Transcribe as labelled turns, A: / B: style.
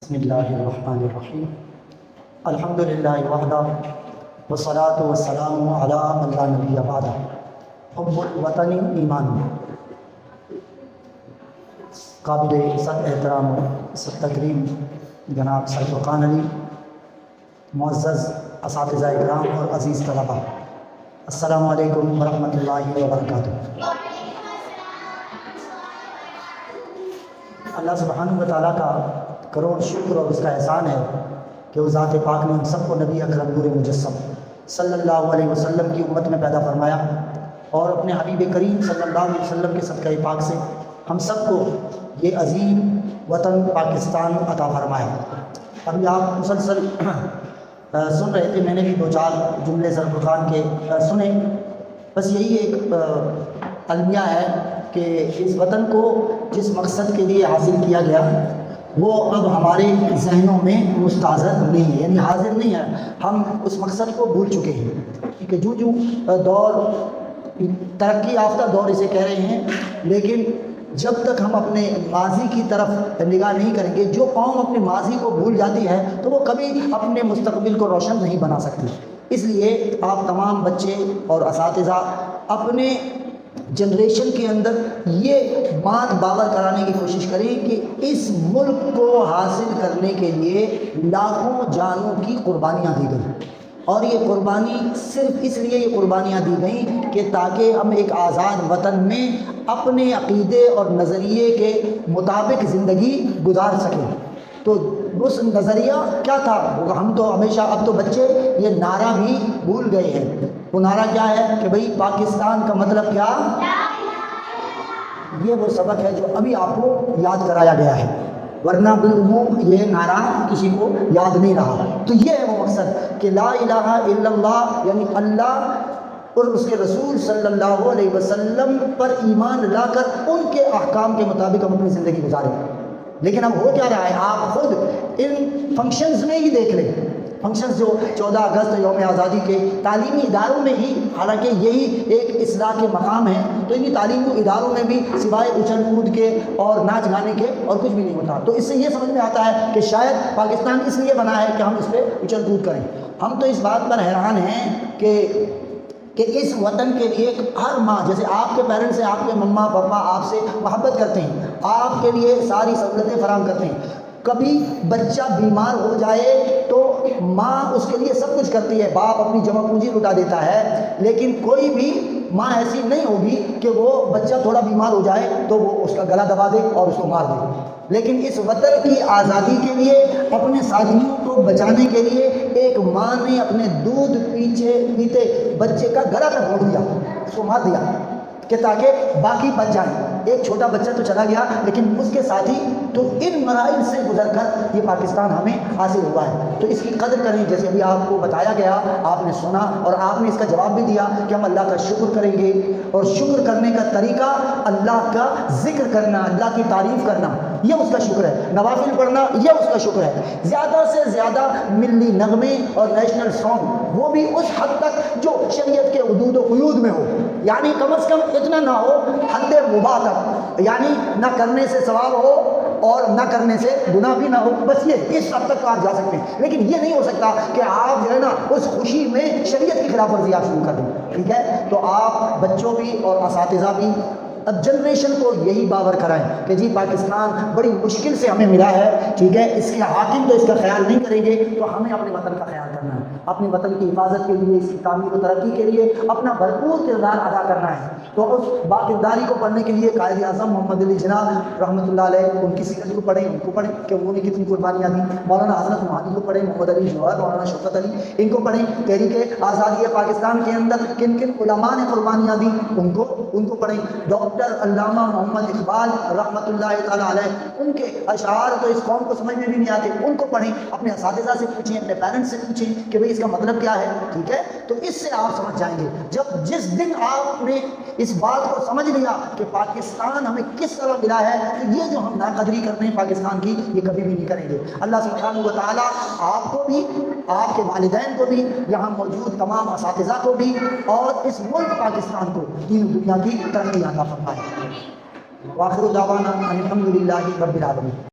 A: بسم اللہ الرحمن الرحیم الحمد للہ وحدہ والصلاة والسلام علی من لا نبی بعدہ حب الوطن ایمان. قابل صد احترام صد تکریم جناب سر فرقان علی، معزز اساتذہ اکرام اور عزیز طلبہ، السلام علیکم ورحمۃ اللہ وبرکاتہ. اللہ سبحانہ و تعالیٰ کا کروڑ شکر اور اس کا احسان ہے کہ اس ذات پاک نے ہم سب کو نبی اکرم نور مجسم صلی اللہ علیہ وسلم کی امت میں پیدا فرمایا اور اپنے حبیب کریم صلی اللہ علیہ وسلم کے صدقہ پاک سے ہم سب کو یہ عظیم وطن پاکستان عطا فرمایا. ابھی آپ مسلسل سن رہے تھے، میں نے بھی دو چار جملے سر فرقان کے سنے. بس یہی ایک المیہ ہے کہ اس وطن کو جس مقصد کے لیے حاصل کیا گیا وہ اب ہمارے ذہنوں میں مستحضر نہیں ہے، یعنی حاضر نہیں ہے. ہم اس مقصد کو بھول چکے ہیں کہ جو دور ترقی یافتہ دور اسے کہہ رہے ہیں، لیکن جب تک ہم اپنے ماضی کی طرف نگاہ نہیں کریں گے، جو قوم اپنے ماضی کو بھول جاتی ہے تو وہ کبھی اپنے مستقبل کو روشن نہیں بنا سکتی. اس لیے آپ تمام بچے اور اساتذہ اپنے جنریشن کے اندر یہ بات باور کرانے کی کوشش کریں کہ اس ملک کو حاصل کرنے کے لیے لاکھوں جانوں کی قربانیاں دی گئیں، اور یہ قربانی صرف اس لیے یہ قربانیاں دی گئیں کہ تاکہ ہم ایک آزاد وطن میں اپنے عقیدے اور نظریے کے مطابق زندگی گزار سکیں. تو اس نظریہ کیا تھا؟ ہم تو ہمیشہ، اب تو بچے یہ نعرہ بھی بھول گئے ہیں. وہ نعرہ کیا ہے کہ بھئی پاکستان کا مطلب کیا؟ یہ وہ سبق ہے جو ابھی آپ کو یاد کرایا گیا ہے، ورنہ بالعموم یہ نعرہ کسی کو یاد نہیں رہا. تو یہ ہے وہ مقصد کہ لا الہ الا اللہ، یعنی اللہ اور اس کے رسول صلی اللہ علیہ وسلم پر ایمان لا کر ان کے احکام کے مطابق ہم اپنی زندگی گزاریں. لیکن اب ہو کیا رہا ہے؟ آپ خود ان فنکشنز میں ہی دیکھ لیں، فنکشنز جو 14 اگست یوم آزادی کے تعلیمی اداروں میں ہی، حالانکہ یہی ایک اصلاح کے مقام ہے، تو انہی تعلیمی اداروں میں بھی سوائے اچھل کود کے اور ناچ گانے کے اور کچھ بھی نہیں ہوتا. تو اس سے یہ سمجھ میں آتا ہے کہ شاید پاکستان اس لیے بنا ہے کہ ہم اس پہ اچھل کود کریں. ہم تو اس بات پر حیران ہیں کہ اس وطن کے لیے ہر ماں، جیسے آپ کے پیرنٹس ہیں، آپ کے مما پاپا آپ سے محبت کرتے ہیں، آپ کے لیے ساری سہولتیں فراہم کرتے ہیں. کبھی بچہ بیمار ہو جائے تو ماں اس کے لیے سب کچھ کرتی ہے، باپ اپنی جمع پونجی لٹا دیتا ہے، لیکن کوئی بھی ماں ایسی نہیں ہوگی کہ وہ بچہ تھوڑا بیمار ہو جائے تو وہ اس کا گلا دبا دے اور اس کو مار دے. لیکن اس وطن کی آزادی کے لیے، اپنے ساتھیوں کو بچانے کے لیے ایک ماں نے اپنے دودھ پیتے بچے کا گلا تک گھونٹ دیا، اس کو مار دیا کہ تاکہ باقی بچ جائیں. ایک چھوٹا بچہ تو چلا گیا لیکن اس کے ساتھی. تو ان مراحل سے گزر کر یہ پاکستان ہمیں حاصل ہوا ہے. تو اس کی قدر کریں، جیسے ابھی آپ کو بتایا گیا، آپ نے سنا اور آپ نے اس کا جواب بھی دیا کہ ہم اللہ کا شکر کریں گے. اور شکر کرنے کا طریقہ اللہ کا ذکر کرنا، اللہ کی تعریف کرنا، یہ اس کا شکر ہے. نوافل پڑھنا یہ اس کا شکر ہے. زیادہ سے زیادہ ملی نغمے اور نیشنل سانگ، وہ بھی اس حد تک جو شریعت کے حدود و قیود میں ہو، یعنی کم از کم اتنا نہ ہو حد مباح تک، یعنی نہ کرنے سے ثواب ہو اور نہ کرنے سے گناہ بھی نہ ہو. بس یہ اس حد تک آپ جا سکتے ہیں. لیکن یہ نہیں ہو سکتا کہ آپ جو ہے نا اس خوشی میں شریعت کی خلاف ورزی آپ شروع کر دیں. ٹھیک ہے؟ تو آپ بچوں بھی اور اساتذہ بھی اب جنریشن کو یہی باور کرائیں کہ جی پاکستان بڑی مشکل سے ہمیں ملا ہے. ٹھیک ہے؟ اس کے حاکم تو اس کا خیال نہیں کریں گے، تو ہمیں اپنے وطن کا خیال کرنا ہے، اپنے وطن کی حفاظت کے لیے، اس کی تعمیر و ترقی کے لیے اپنا بھرپور کردار ادا کرنا ہے. تو اس باکرداری کو پڑھنے کے لیے قائد اعظم محمد علی جناح رحمۃ اللہ علیہ، ان کی سیرت کو پڑھیں، ان کو پڑھیں کہ انہوں نے کتنی قربانیاں دی. مولانا حضرت مہدی کو پڑھیں، محمد علی جوہر، مولانا شوکت علی، ان کو پڑھیں. تحریک آزادی پاکستان کے اندر کن کن علماء نے قربانیاں دی، ان کو پڑھیں. ڈاکٹر علامہ محمد اقبال رحمۃ اللہ تعالیٰ علیہ، ان کے اشعار تو اس قوم کو سمجھ میں بھی نہیں آتے، ان کو پڑھیں. اپنے اساتذہ سے پوچھیں، اپنے پیرنٹس سے پوچھیں کہ بھئی اس کا مطلب کیا ہے. ٹھیک ہے؟ تو اس سے آپ سمجھ جائیں گے. جس دن آپ نے اس بات کو سمجھ لیا کہ پاکستان ہمیں کس طرح ملا ہے، تو یہ جو ہم ناقدری کرتے ہیں پاکستان کی، یہ کبھی بھی نہیں کریں گے. اللہ سبحانہ و تعالیٰ آپ کو بھی، آپ کے والدین کو بھی، یہاں موجود تمام اساتذہ کو بھی، اور اس ملک پاکستان کو دین و دنیا کی ترقی عطا فرمائے. وآخر دعوانا ان الحمد للہ رب العالمین.